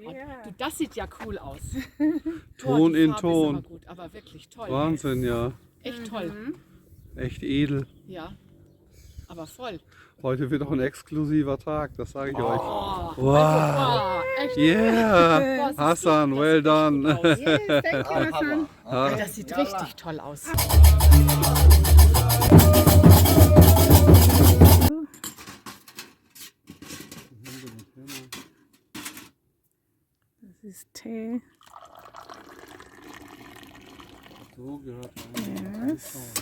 Ja. Du, das sieht ja cool aus. Ton die in Farbe Ton. Ist aber gut, aber wirklich toll. Wahnsinn, ja. Echt toll. Echt edel. Ja, aber voll. Heute wird auch ein exklusiver Tag, das sage ich euch. Oh, Wow. wow, echt. Yeah, Das Hassan, sieht well richtig done. gut aus. Yes, thank you, Hassan. Ja, das sieht richtig toll aus. Das ist Tee. So gehört Yes.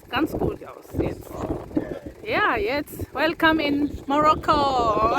Ganz gut aus jetzt. Ja, jetzt. Welcome in Morocco.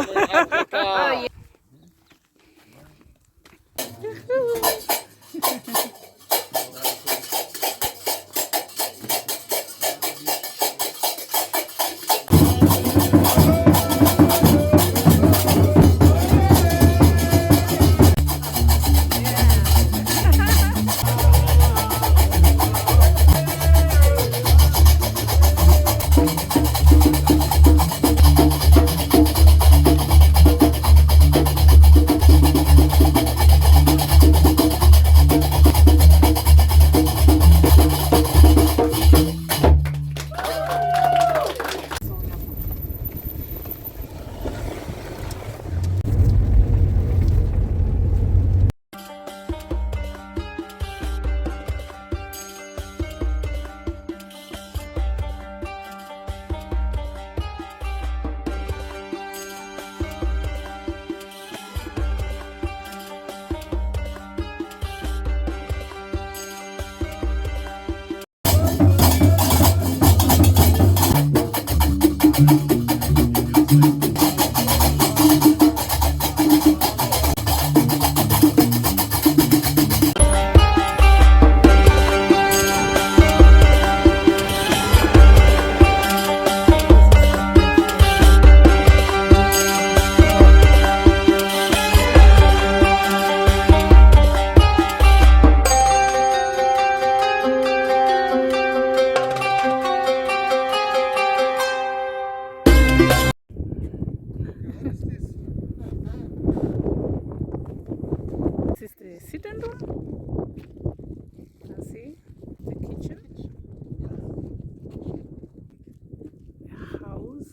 This is the sitting room. Let's see the kitchen. The house.